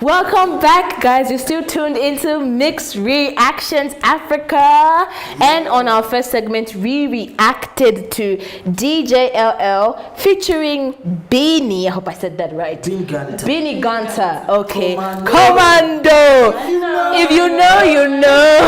Welcome back, guys. You're still tuned into Mixed Reactions Africa, and on our first segment, we reacted to DJ LL featuring Beanie. I hope I said that right. Beanie Gunter. Okay. Commando. If you know, you know.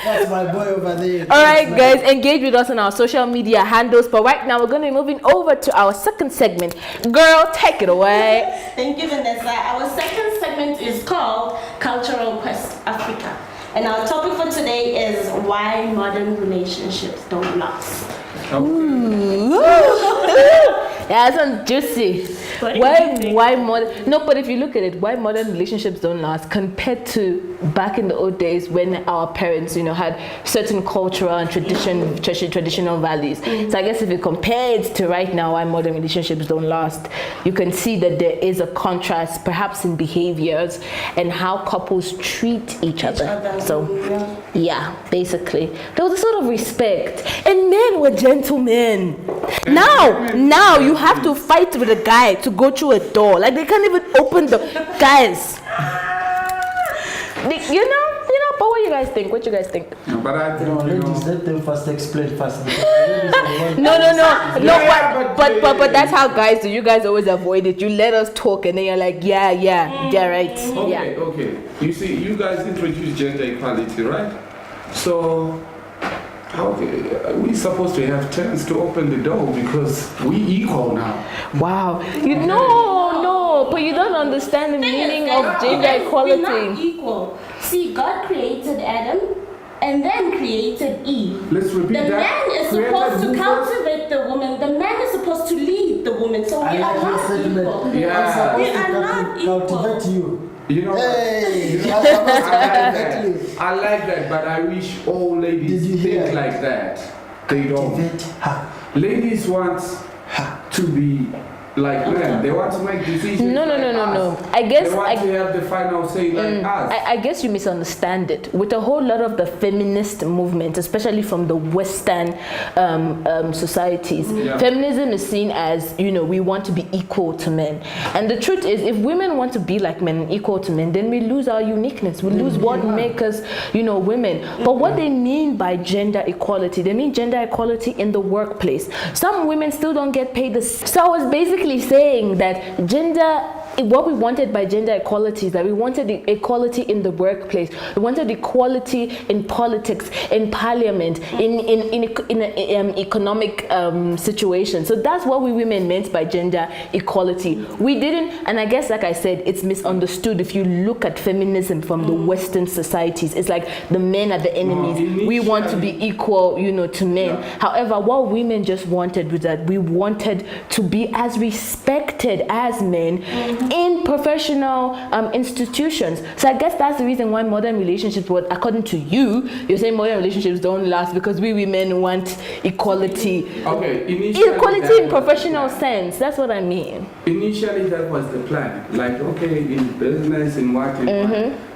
That's my boy over there. All right, guys, engage with us on our social media handles. But right now, we're going to be moving over to our second segment. Girl, take it away. Thank you, Vanessa. Our second segment is called Cultural Quest Africa. And our topic for today is why modern relationships don't last. Yeah, that sounds juicy. Why modern? No, but if you look at it, why modern relationships don't last compared to back in the old days when our parents, had certain cultural and traditional values. So I guess if you compare it to right now, why modern relationships don't last, you can see that there is a contrast, perhaps in behaviors and how couples treat each other. So yeah, basically there was a sort of respect, and men were gentlemen. Now you have to fight with a guy to go through a door. Like, they can't even open the guys. But what you guys think? What you guys think? No, but I think ladies, let them first explain first. No. But that's how guys do. You guys always avoid it. You let us talk, and then you're like, yeah, right. Okay. You see, you guys introduced gender equality, right? So, we're supposed to have chance to open the door because we equal now. Wow. No, but you don't understand the meaning of gender equality. We're not equal. See, God created Adam and then created Eve. Let's repeat that. The man is supposed to cultivate the woman. The man is supposed to lead the woman. So we are not equal. Yeah. We are not equal. Cultivate you. I like that, but I wish all ladies think like that. They don't. Ladies want to be like men. They want to make decisions. No. I guess they want to have the final say like us. I guess you misunderstand it. With a whole lot of the feminist movement, especially from the Western societies, feminism is seen as, we want to be equal to men. And the truth is, if women want to be like men and equal to men, then we lose our uniqueness. We lose what makes us, women. But what they mean by gender equality, they mean gender equality in the workplace. Some women still don't get paid the. So I was basically saying that what we wanted by gender equality is that we wanted the equality in the workplace. We wanted equality in politics, in parliament, in economic situations. So that's what we women meant by gender equality. We didn't, and I guess, like I said, it's misunderstood. If you look at feminism from the Western societies, it's like the men are the enemies. We want to be equal, to men. However, what women just wanted was that we wanted to be as respected as men in professional institutions. So I guess that's the reason why modern relationships, according to you're saying modern relationships don't last because we women want equality. Okay, equality in professional sense. That's what I mean. Initially, that was the plan. Like, in business, in what.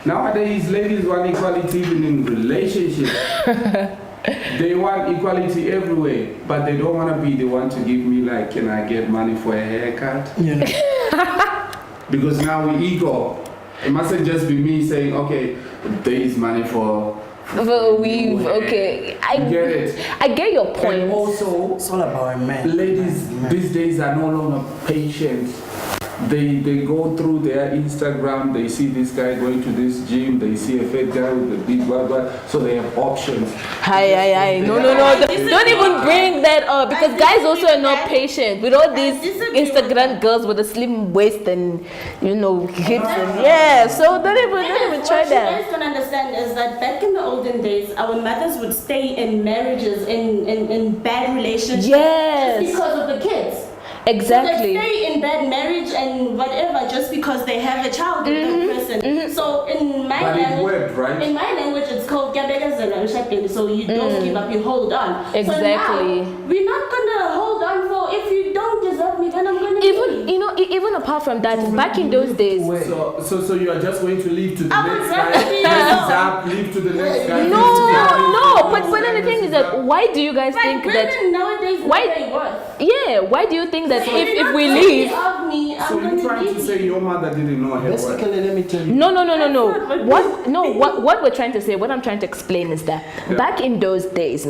Nowadays, ladies want equality even in relationships. They want equality everywhere, but they don't want to be the one to give me, like, can I get money for a haircut? Yeah. Because now we equal. It mustn't just be me saying, okay, there is money for weave. Okay, I get it. I get your point. And also, it's all about men. Ladies these days are no longer patient. They go through their Instagram, they see this guy going to this gym, they see a fat guy with a big blah, so they have options. Hi. No. Don't even bring that up, because guys also are not patient with all these Instagram girls with a slim waist and, hips. So don't even try that. What you guys don't understand is that back in the olden days, our mothers would stay in marriages, in bad relationships, just because of the kids. Exactly. So they stay in that marriage and whatever just because they have a child with that person. So in my language, it's called gabegazela ushapeli. So you don't give up, you hold on. Exactly. So now, we're not gonna hold on for if you don't deserve me, then I'm gonna leave. Even apart from that, back in those days. So you are just going to leave to the next guy. Leave to the next guy. No. But the thing is that why do you guys think that? Nowadays, why do you think that if we leave, love me, I'm So gonna you're trying leave to you. say your mother didn't know her worth? Basically, let me tell you. No. What- What we're trying to say, what I'm trying to explain is that back in those days,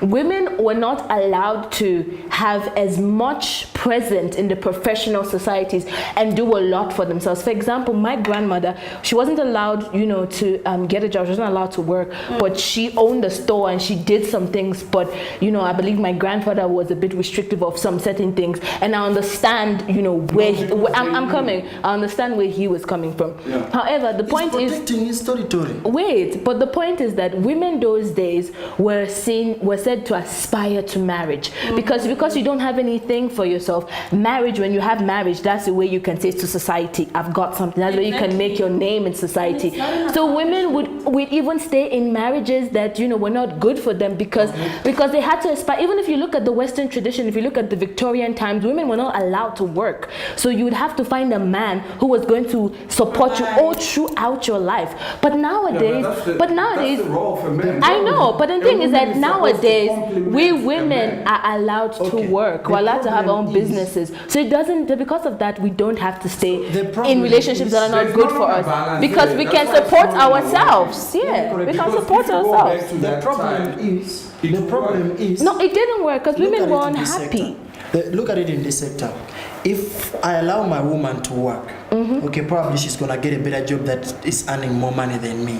women were not allowed to have as much present in the professional societies and do a lot for themselves. For example, my grandmother, she wasn't allowed, to get a job. She wasn't allowed to work, but she owned a store and she did some things. But I believe my grandfather was a bit restrictive of some certain things, and I understand, I'm coming. I understand where he was coming from. Yeah. However, the point is, protecting his territory. wait, but the point is that women those days were said to aspire to marriage because you don't have anything for yourself. Marriage, when you have marriage, that's the way you can say to society, I've got something. That's the way you can make your name in society. So women would even stay in marriages that were not good for them because they had to aspire. Even if you look at the Western tradition, if you look at the Victorian times, women were not allowed to work. So you would have to find a man who was going to support you all throughout your life. But nowadays, that's the role for men. I know, but the thing is that woman is supposed to nowadays complement we a women man. are allowed to Okay. work. The We're allowed to have our own problem is- businesses. So it doesn't. Because of that, we don't have to stay The problem in relationships is that are not there's good no for longer us balance because there. we That's can why it's support not gonna ourselves. work. Yeah, we can Because support if you go ourselves. back to The that problem time, is, it the will problem work. is. No, it didn't work because Look women at were it in this unhappy. sector. Look at it in this sector. If I allow my woman to work, okay, probably she's gonna get a better job that is earning more money than me.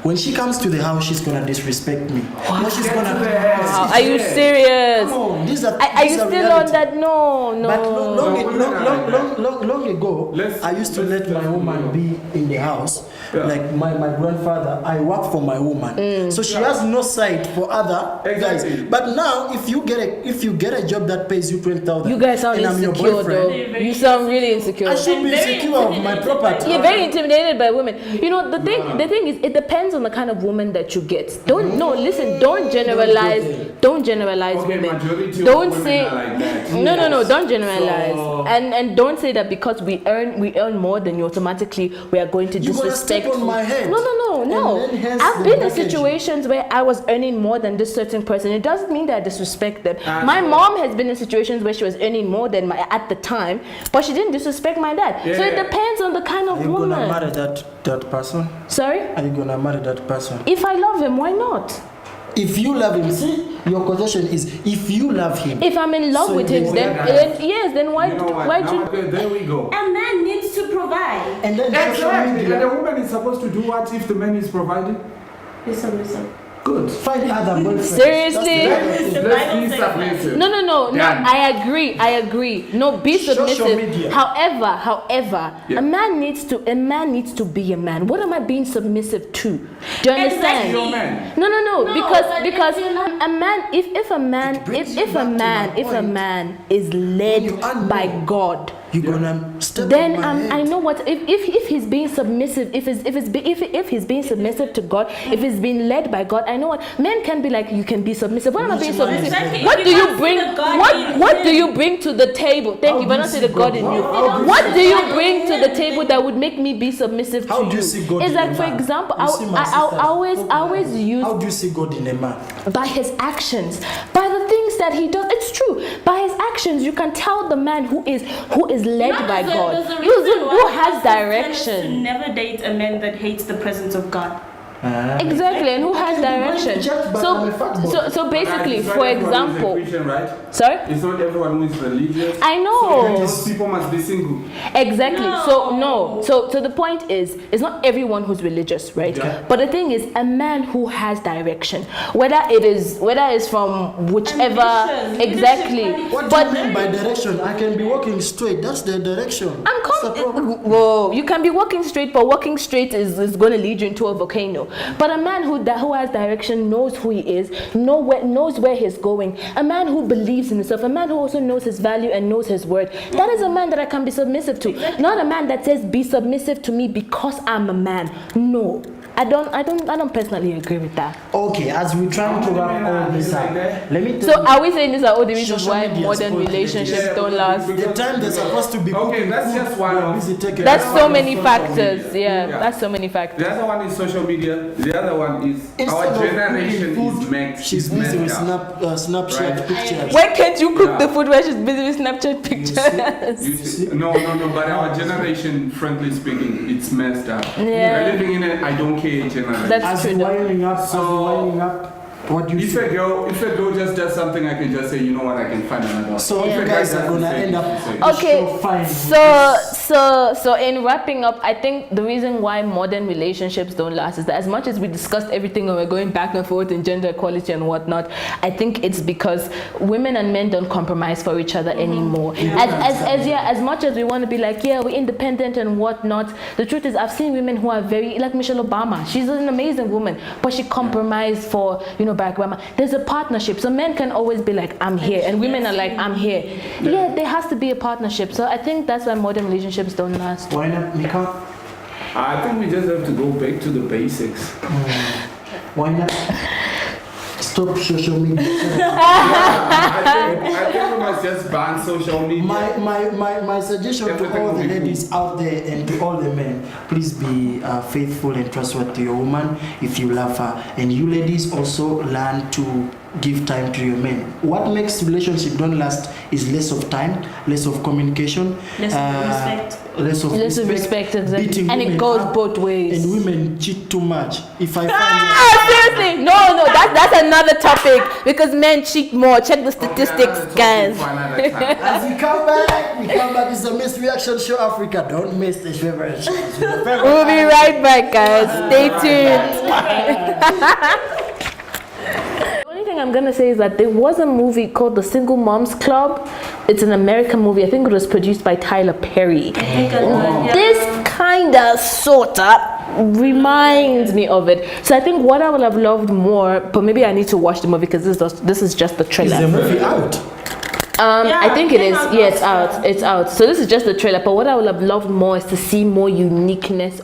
When she comes to the house, she's gonna disrespect me. No, she's gonna. Wow, are you serious? Come on, these are. Are these you are still reality. on that? No. But long ago, Let's- I used to let's let my just woman go. be in the house. Yeah. Like my grandfather, I work for my woman, so she has no sight for other Exactly. guys. But now, if you get a job that pays you 20,000, You guys sound and I'm your insecure, boyfriend, though. You sound really insecure. I should be Very insecure of my property. You're very intimidated by women. The thing is, it depends on the kind of woman that you get. Listen, don't generalize. Don't generalize Okay, women. majority of Don't women say are like that. no. Don't generalize. So- And don't say that because we earn more than you automatically we are going to You gonna disrespect. step on my head. No. And then hence I've the been in packaging. situations where I was earning more than this certain person. It doesn't mean that I disrespect them. Ah, My so- mom has been in situations where she was earning more than at the time, but she didn't disrespect my dad. So it Yeah. depends on the kind of Are you woman. gonna marry that person? Sorry? Are you gonna marry that person? If I love him, why not? If you love him, see, your question is if you love him. If I'm in love So with you him, will then get yes, then why You know what? why Now, should there we go. A man needs to provide. And then social Exactly. And the media, woman is supposed to do what if the man is providing? Listen. Good. find other boyfriends. Seriously? That's the The Let's Bible be says submissive. No, Done. I agree. No, be Social submissive. media. However, Yeah. a man needs to be a man. What am I being submissive to? Do you understand? Exactly. Your man. No, No, because but because if you're not- a man if a man It brings if you back to my a point. man is When led you are by known, God, You're gonna step then on my head. I know what if he's being submissive, if he's being submissive to God, if he's being led by God, I know what men can be like. You can be submissive. What am I Which being man is submissive? Exactly. What If do you you can't bring? see the God in What do him. you bring to the table? Thank How you, but do not you say see the God God? in How- you. how do you What see do you God? bring to the table that would make me be submissive How to do you you? see God It's in like, a for man? example, You see my I sisters? always use How do you see God in a man? by his actions, by the things that he does. It's true. By his actions, you can tell the man who is led by God, There's a who reason why has pastors tell us to direction. never date a man that hates the presence of God. Exactly, and who has can be going to direction. church, but I'm a fuckboy. So basically, It's not for everyone who is a example, Christian, right? sorry. It's not everyone who is religious. I So know. those people must be single. Exactly. No. So the point is, it's not everyone who's religious, right? Yeah. But the thing is, a man who has direction, whether it's from whichever, Ambition, exactly. leadership, What But do you mean by direction? I can be walking straight. That's the direction. I'm That's the problem. whoa, you can be walking straight, but walking straight is going to lead you into a volcano. But a man who has direction knows who he is, knows where he's going. A man who believes in himself, a man who also knows his value and knows his word. That is a man that I can be submissive to. Not a man that says, be submissive to me because I'm a man. No. I don't personally agree with that. Okay, as we try to wrap all this up, let me tell So you, are we saying these are all the reasons social why media modern spoiled the relationships Yeah, don't last? the time they're supposed to be Okay, cooking that's food, just one we're of- busy taking That's care so of many social factors. media. Yeah, Yeah. that's so many factors. The other one is social media. The other one is Instead our of generation cooking food, is messed. she's is busy with messed up. Snapchat Right. pictures. Why can't you cook Yeah. the food while she's busy with Snapchat pictures? You see, no, but our generation, frankly speaking, it's messed up. Yeah. We're living in an I don't care generation. That's As true. you're though. winding up, So- what do you If think? a girl just does something, I can just say, you know what, I can find another. So If you a guy guys does are the gonna same, end up it's the same. Okay, so fine. so in wrapping up, I think the reason why modern relationships don't last is that as much as we discussed everything and we're going back and forth in gender equality and whatnot, I think it's because women and men don't compromise for each other anymore. As much as we want to be like, yeah, we're independent and whatnot, the truth is I've seen women who are very, like Michelle Obama, she's an amazing woman, but she compromised for, Barack Obama. There's a partnership, so men can always be like, I'm here, and women are like, I'm here. Yeah, there has to be a partnership. So I think that's why modern relationships don't last. Why not, Mika? I think we just have to go back to the basics. Why not? Stop social media. I think we must just ban social media. My suggestion to Everything all will the be ladies out there and to all the men, please be faithful and trustworthy to your woman if you love her. And you ladies also learn to give time to your men. What makes relationship don't last is less of time, less of communication, Less of respect. less of Respect, exactly. beating And it women goes up, both ways. and women cheat too much. If I find Seriously, no, that's another topic because men cheat more. Check the statistics, guys. as we come back, it's the Miss Reaction Show Africa. Don't miss the favorite shows. We'll be right back, guys. Stay tuned. The only thing I'm gonna say is that there was a movie called The Single Moms Club. It's an American movie. I think it was produced by Tyler Perry. This kinda sorta reminds me of it. So I think what I would have loved more, but maybe I need to watch the movie because this is just the Is trailer. the movie out? I think it is. Yeah, it's out. It's out. So this is just the trailer. But what I would have loved more is to see more uniqueness.